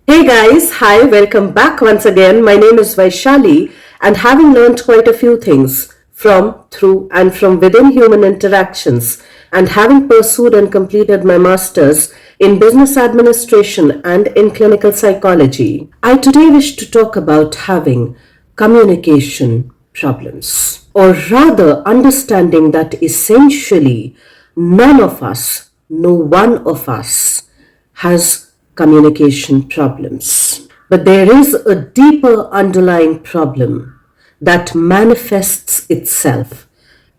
Hey guys, hi, welcome back once again. My name is Vaishali, and having learned quite a few things from, through, and from within human interactions, and having pursued and completed my master's in business administration and in clinical psychology, I today wish to talk about having communication problems, or rather, understanding that essentially none of us, no one of us, has communication problems. But there is a deeper underlying problem that manifests itself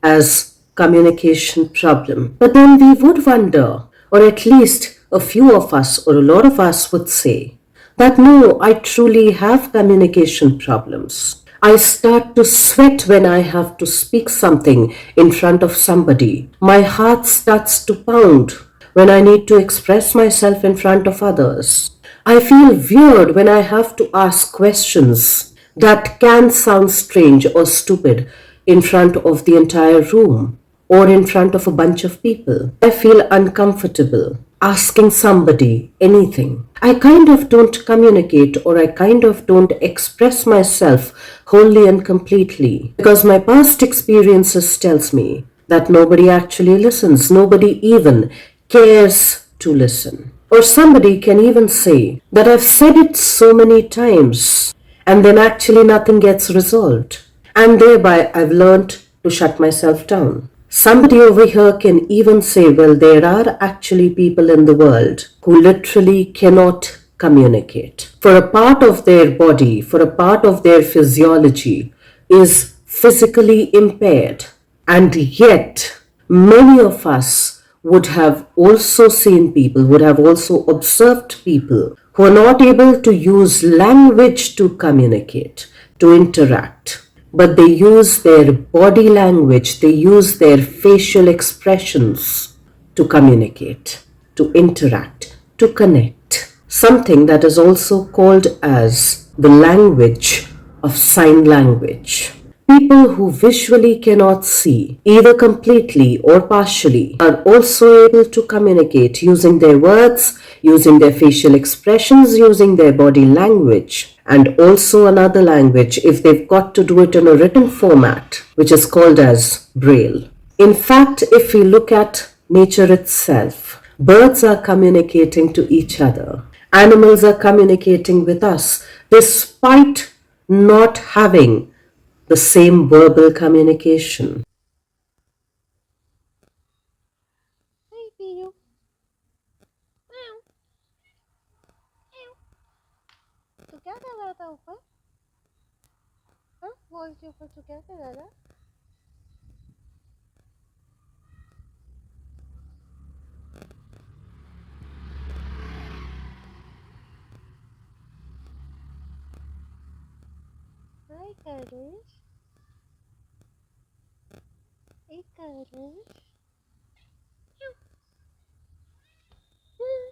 as communication problem. But then we would wonder, or at least a few of us or a lot of us would say, that no, I truly have communication problems. I start to sweat when I have to speak something in front of somebody. My heart starts to pound when I need to express myself in front of others. I feel weird when I have to ask questions that can sound strange or stupid in front of the entire room or in front of a bunch of people. I feel uncomfortable asking somebody anything. I kind of don't communicate or I kind of don't express myself wholly and completely because my past experiences tells me that nobody actually listens. Nobody even cares to listen. Or somebody can even say that I've said it so many times and then actually nothing gets resolved. And thereby I've learned to shut myself down. Somebody over here can even say, well, there are actually people in the world who literally cannot communicate. For a part of their body, for a part of their physiology is physically impaired. And yet, many of us would have also seen people, would have also observed people who are not able to use language to communicate, to interact. But they use their body language, they use their facial expressions to communicate, to interact, to connect. Something that is also called as the language of sign language. People who visually cannot see, either completely or partially, are also able to communicate using their words, using their facial expressions, using their body language, and also another language if they've got to do it in a written format, which is called as Braille. In fact, if we look at nature itself, birds are communicating to each other. Animals are communicating with us despite not having the same verbal communication. Hey, Peter. Meow. Meow. ¿Tú qué haces, Lata? Huh? What is your for tu qué haces, Lata? Hi, Cutters. Hey, Cutters. Meow. Meow.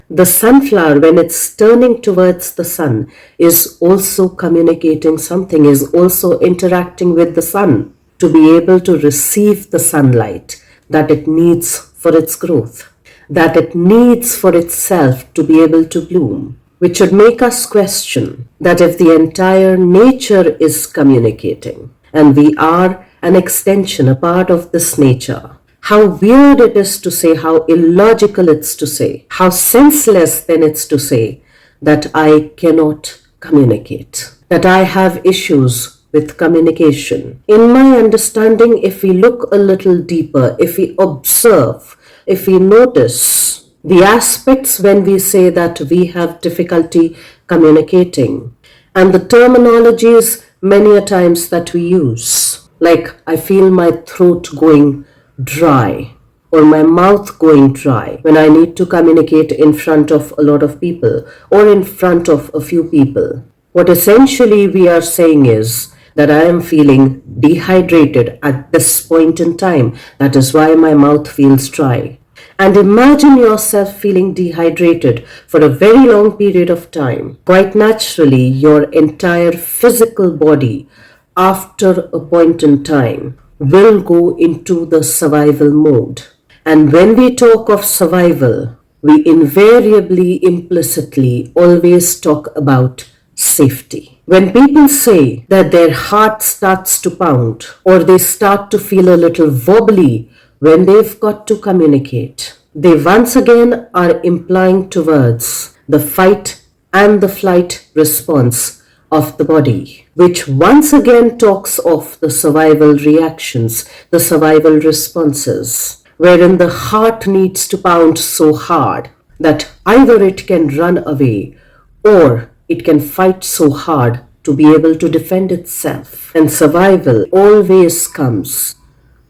The sunflower, when it's turning towards the sun, is also communicating something, is also interacting with the sun to be able to receive the sunlight that it needs for its growth, that it needs for itself to be able to bloom, which should make us question that if the entire nature is communicating and we are an extension, a part of this nature, how weird it is to say, how illogical it's to say, how senseless then it's to say that I cannot communicate, that I have issues with communication. In my understanding, if we look a little deeper, if we observe, if we notice the aspects when we say that we have difficulty communicating, and the terminologies many a times that we use, like I feel my throat going dry or my mouth going dry when I need to communicate in front of a lot of people or in front of a few people. What essentially we are saying is that I am feeling dehydrated at this point in time. That is why my mouth feels dry. And imagine yourself feeling dehydrated for a very long period of time. Quite naturally, your entire physical body, after a point in time, will go into the survival mode. And when we talk of survival, we invariably, implicitly always talk about safety. When people say that their heart starts to pound or they start to feel a little wobbly when they've got to communicate, they once again are implying towards the fight and the flight response of the body, which once again talks of the survival reactions, the survival responses, wherein the heart needs to pound so hard that either it can run away or it can fight so hard to be able to defend itself. And survival always comes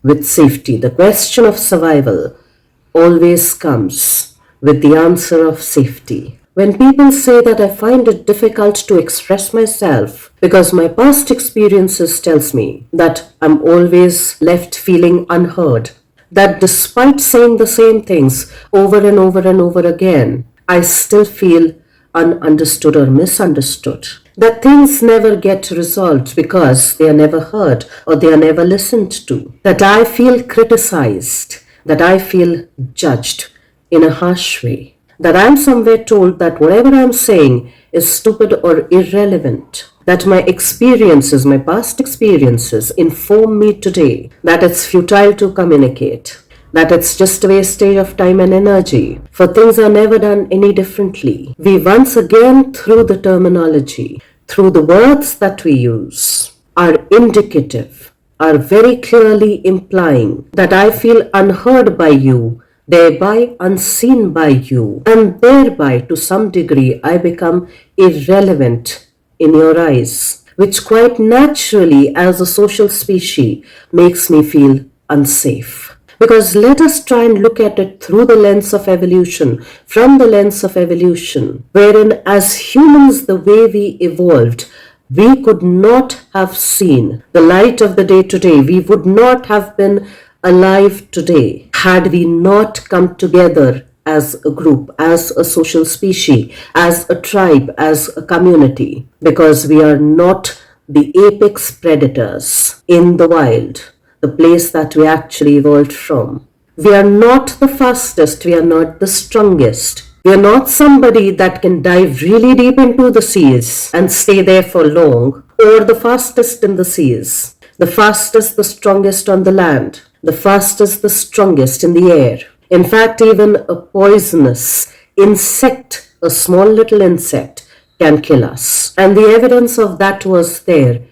with safety. The question of survival always comes with the answer of safety. When people say that I find it difficult to express myself because my past experiences tells me that I'm always left feeling unheard, that despite saying the same things over and over and over again, I still feel ununderstood or misunderstood. That things never get resolved because they are never heard or they are never listened to. That I feel criticized, that I feel judged in a harsh way. That I'm somewhere told that whatever I'm saying is stupid or irrelevant. That my experiences, my past experiences, inform me today that it's futile to communicate, that it's just a wastage of time and energy, for things are never done any differently. We once again, through the terminology, through the words that we use, are indicative, are very clearly implying that I feel unheard by you, thereby unseen by you, and thereby to some degree I become irrelevant in your eyes, which quite naturally as a social species makes me feel unsafe. Because let us try and look at it through the lens of evolution, from the lens of evolution, wherein as humans, the way we evolved, we could not have seen the light of the day today. We would not have been alive today had we not come together as a group, as a social species, as a tribe, as a community, because we are not the apex predators in the wild, the place that we actually evolved from. We are not the fastest, we are not the strongest. We are not somebody that can dive really deep into the seas and stay there for long, or the fastest in the seas, the fastest, the strongest on the land, the fastest, the strongest in the air. In fact, even a poisonous insect, a small little insect, can kill us. And the evidence of that was there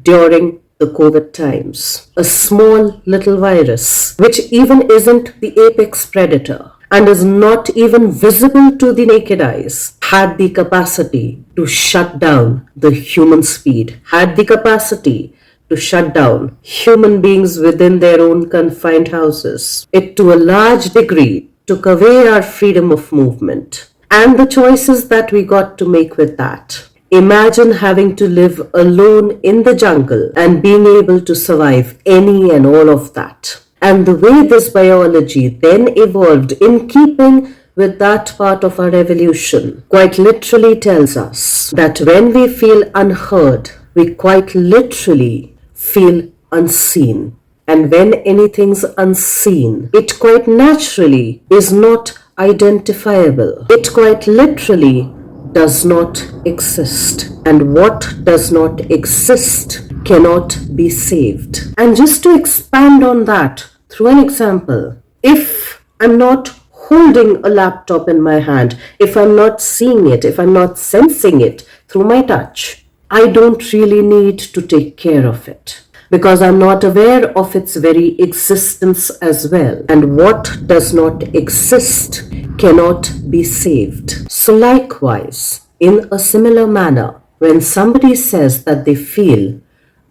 during the COVID times. A small little virus, which even isn't the apex predator and is not even visible to the naked eyes, had the capacity to shut down the human speed, had the capacity to shut down human beings within their own confined houses. It to a large degree took away our freedom of movement and the choices that we got to make with that. Imagine having to live alone in the jungle and being able to survive any and all of that. And the way this biology then evolved in keeping with that part of our evolution quite literally tells us that when we feel unheard, we quite literally feel unseen. And when anything's unseen, it quite naturally is not identifiable. It quite literally does not exist. And what does not exist cannot be saved. And just to expand on that through an example, if I'm not holding a laptop in my hand, if I'm not seeing it, if I'm not sensing it through my touch, I don't really need to take care of it because I'm not aware of its very existence as well. And what does not exist cannot be saved. So likewise, in a similar manner, when somebody says that they feel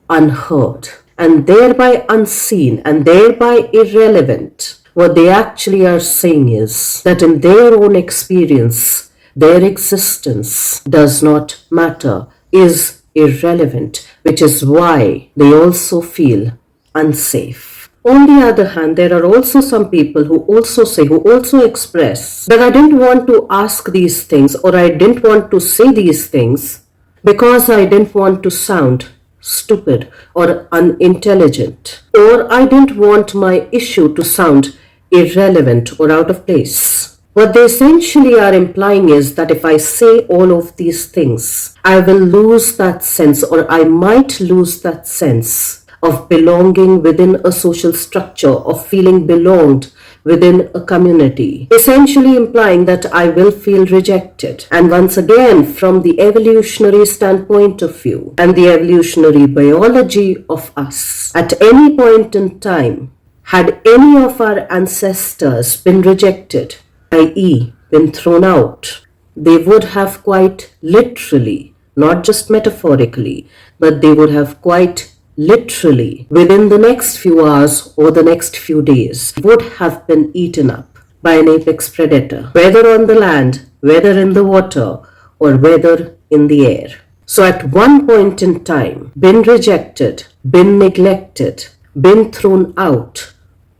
unheard and thereby unseen and thereby irrelevant, what they actually are saying is that in their own experience, their existence does not matter, is irrelevant, which is why they also feel unsafe. On the other hand, there are also some people who also express that I didn't want to ask these things or I didn't want to say these things because I didn't want to sound stupid, or unintelligent. Or I didn't want my issue to sound irrelevant or out of place. What they essentially are implying is that if I say all of these things, I will lose that sense, or I might lose that sense of belonging within a social structure, of feeling belonged within a community, essentially implying that I will feel rejected. And once again, from the evolutionary standpoint of view and the evolutionary biology of us, at any point in time, had any of our ancestors been rejected, i.e., been thrown out, they would have quite literally, not just metaphorically, but they would have quite literally, within the next few hours or the next few days, would have been eaten up by an apex predator, whether on the land, whether in the water, or whether in the air. So at one point in time, been rejected, been neglected, been thrown out,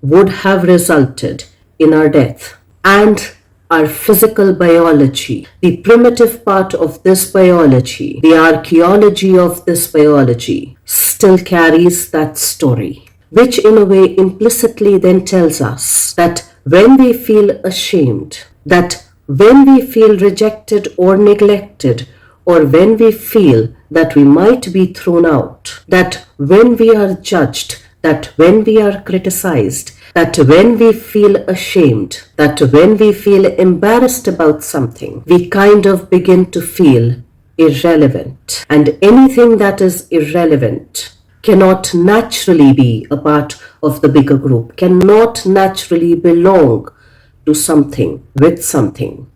would have resulted in our death. And our physical biology, the primitive part of this biology, the archaeology of this biology, still carries that story, which in a way implicitly then tells us that when we feel ashamed, that when we feel rejected or neglected, or when we feel that we might be thrown out, that when we are judged, that when we are criticized, that when we feel ashamed, that when we feel embarrassed about something, we kind of begin to feel irrelevant. And anything that is irrelevant cannot naturally be a part of the bigger group, cannot naturally belong to something, with something.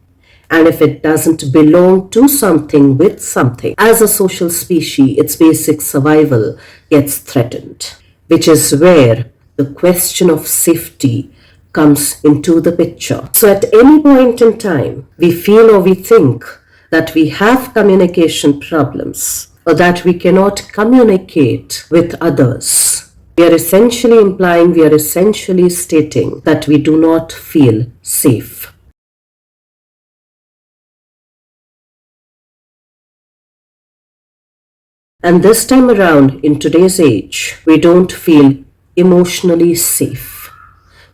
And if it doesn't belong to something, with something, as a social species, its basic survival gets threatened, which is where the question of safety comes into the picture. So at any point in time, we feel or we think that we have communication problems, or that we cannot communicate with others. We are essentially implying, we are essentially stating that we do not feel safe. And this time around, in today's age, we don't feel emotionally safe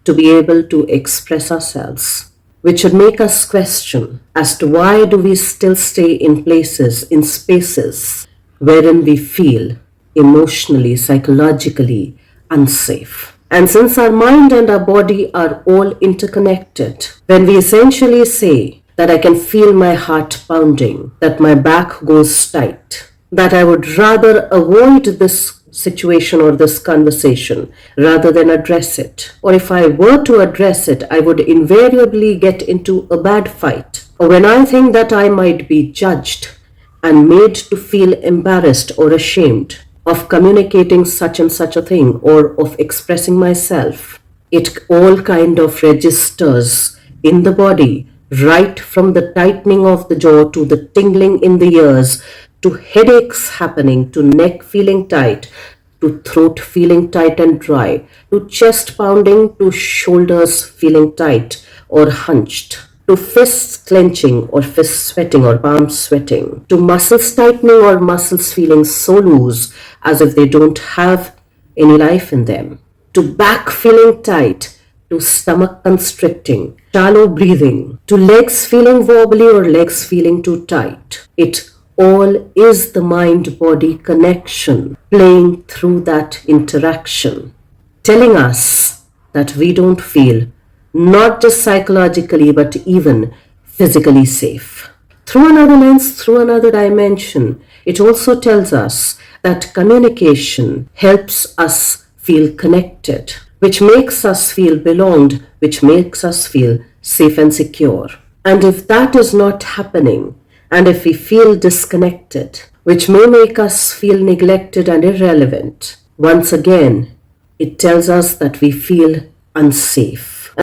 to be able to express ourselves, which should make us question as to why do we still stay in places, in spaces, wherein we feel emotionally, psychologically unsafe. And since our mind and our body are all interconnected, when we essentially say that I can feel my heart pounding, that my back goes tight, that I would rather avoid this situation or this conversation rather than address it. Or if I were to address it, I would invariably get into a bad fight. Or when I think that I might be judged and made to feel embarrassed or ashamed of communicating such and such a thing or of expressing myself, it all kind of registers in the body, right from the tightening of the jaw to the tingling in the ears, to headaches happening, to neck feeling tight, to throat feeling tight and dry, to chest pounding, to shoulders feeling tight or hunched, to fists clenching or fists sweating or palms sweating, to muscles tightening or muscles feeling so loose as if they don't have any life in them, to back feeling tight, to stomach constricting, shallow breathing, to legs feeling wobbly or legs feeling too tight. It all is the mind-body connection playing through that interaction, telling us that we don't feel not just psychologically but even physically safe. Through another lens, through another dimension, it also tells us that communication helps us feel connected, which makes us feel belonged, which makes us feel safe and secure. And if that is not happening, and if we feel disconnected, which may make us feel neglected and irrelevant, once again, it tells us that we feel unsafe.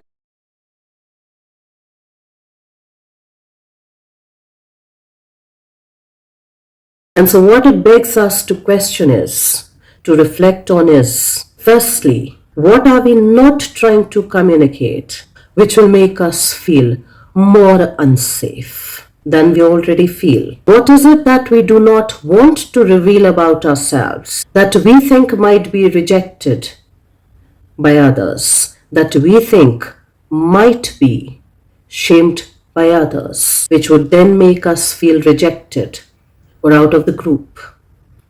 And so what it begs us to question is, to reflect on is, firstly, what are we not trying to communicate which will make us feel more unsafe? than we already feel? What is it that we do not want to reveal about ourselves, that we think might be rejected by others, that we think might be shamed by others, which would then make us feel rejected or out of the group?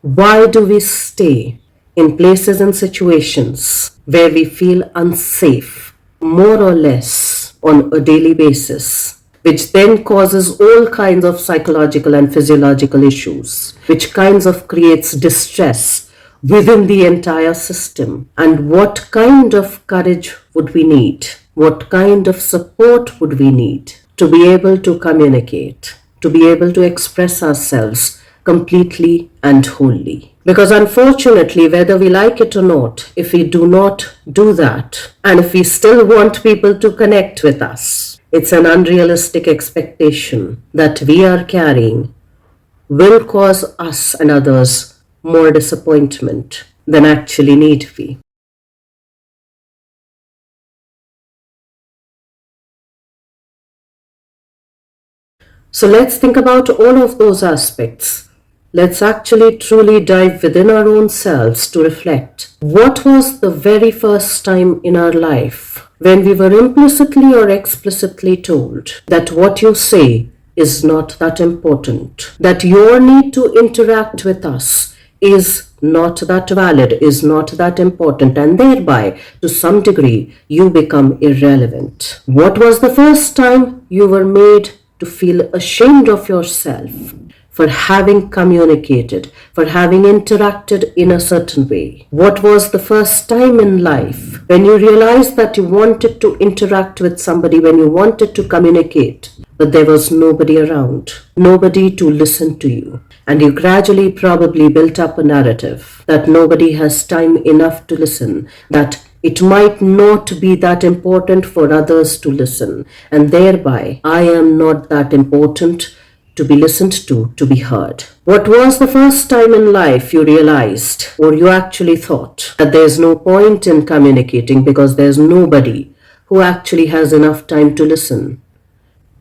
Why do we stay in places and situations where we feel unsafe, more or less on a daily basis, which then causes all kinds of psychological and physiological issues, which kinds of creates distress within the entire system? And what kind of courage would we need? What kind of support would we need to be able to communicate, to be able to express ourselves completely and wholly? Because unfortunately, whether we like it or not, if we do not do that, and if we still want people to connect with us, it's an unrealistic expectation that we are carrying will cause us and others more disappointment than actually need be. So let's think about all of those aspects. Let's actually truly dive within our own selves to reflect. What was the very first time in our life when we were implicitly or explicitly told that what you say is not that important, that your need to interact with us is not that valid, is not that important, and thereby, to some degree, you become irrelevant? What was the first time you were made to feel ashamed of yourself for having communicated, for having interacted in a certain way? What was the first time in life when you realized that you wanted to interact with somebody, when you wanted to communicate, but there was nobody around, nobody to listen to you? And you gradually probably built up a narrative that nobody has time enough to listen, that it might not be that important for others to listen, and thereby I am not that important to be listened to be heard. What was the first time in life you realized, or you actually thought, that there's no point in communicating because there's nobody who actually has enough time to listen,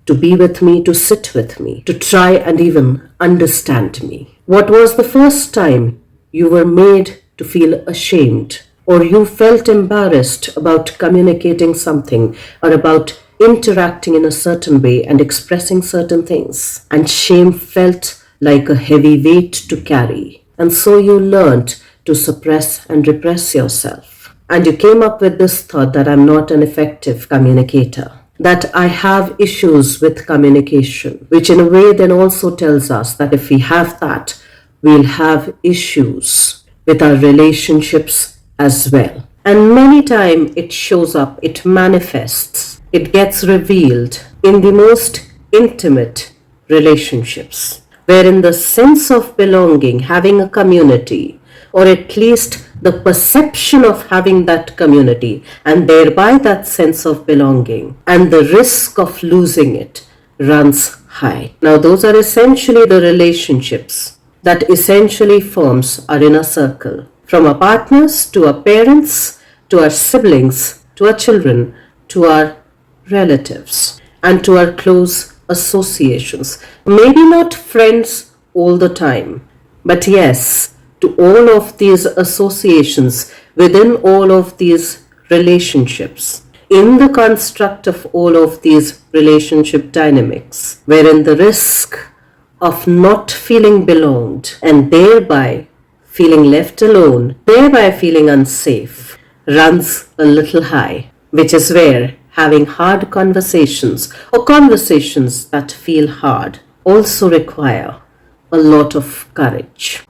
to be with me, to sit with me, to try and even understand me? What was the first time you were made to feel ashamed, or you felt embarrassed about communicating something, or about interacting in a certain way and expressing certain things, and shame felt like a heavy weight to carry, and so you learned to suppress and repress yourself? And you came up with this thought that I'm not an effective communicator, that I have issues with communication, which in a way then also tells us that if we have that, we'll have issues with our relationships as well. And many times it shows up, it manifests, it gets revealed in the most intimate relationships, wherein the sense of belonging, having a community, or at least the perception of having that community, and thereby that sense of belonging, and the risk of losing it runs high. Now, those are essentially the relationships that essentially forms our inner circle, from our partners to our parents to our siblings to our children to our relatives and to our close associations. Maybe not friends all the time, but yes, to all of these associations, within all of these relationships, in the construct of all of these relationship dynamics, wherein the risk of not feeling belonged and thereby feeling left alone, thereby feeling unsafe, runs a little high, which is where having hard conversations or conversations that feel hard also require a lot of courage.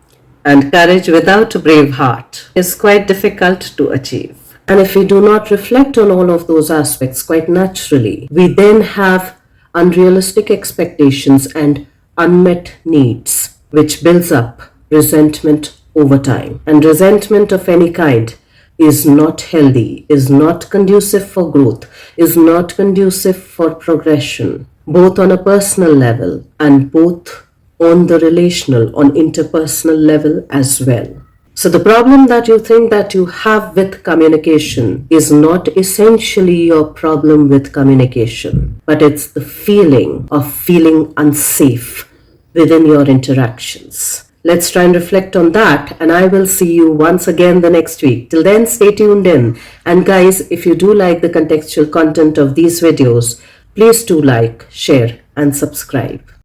And courage without a brave heart is quite difficult to achieve. And if we do not reflect on all of those aspects quite naturally, we then have unrealistic expectations and unmet needs, which builds up resentment over time. And resentment of any kind is not healthy, is not conducive for growth, is not conducive for progression, both on a personal level and both on the relational, on interpersonal level as well. So the problem that you think that you have with communication is not essentially your problem with communication, but it's the feeling of feeling unsafe within your interactions. Let's try and reflect on that, and I will see you once again the next week. Till then, stay tuned in. And guys, if you do like the contextual content of these videos, please do like, share, and subscribe.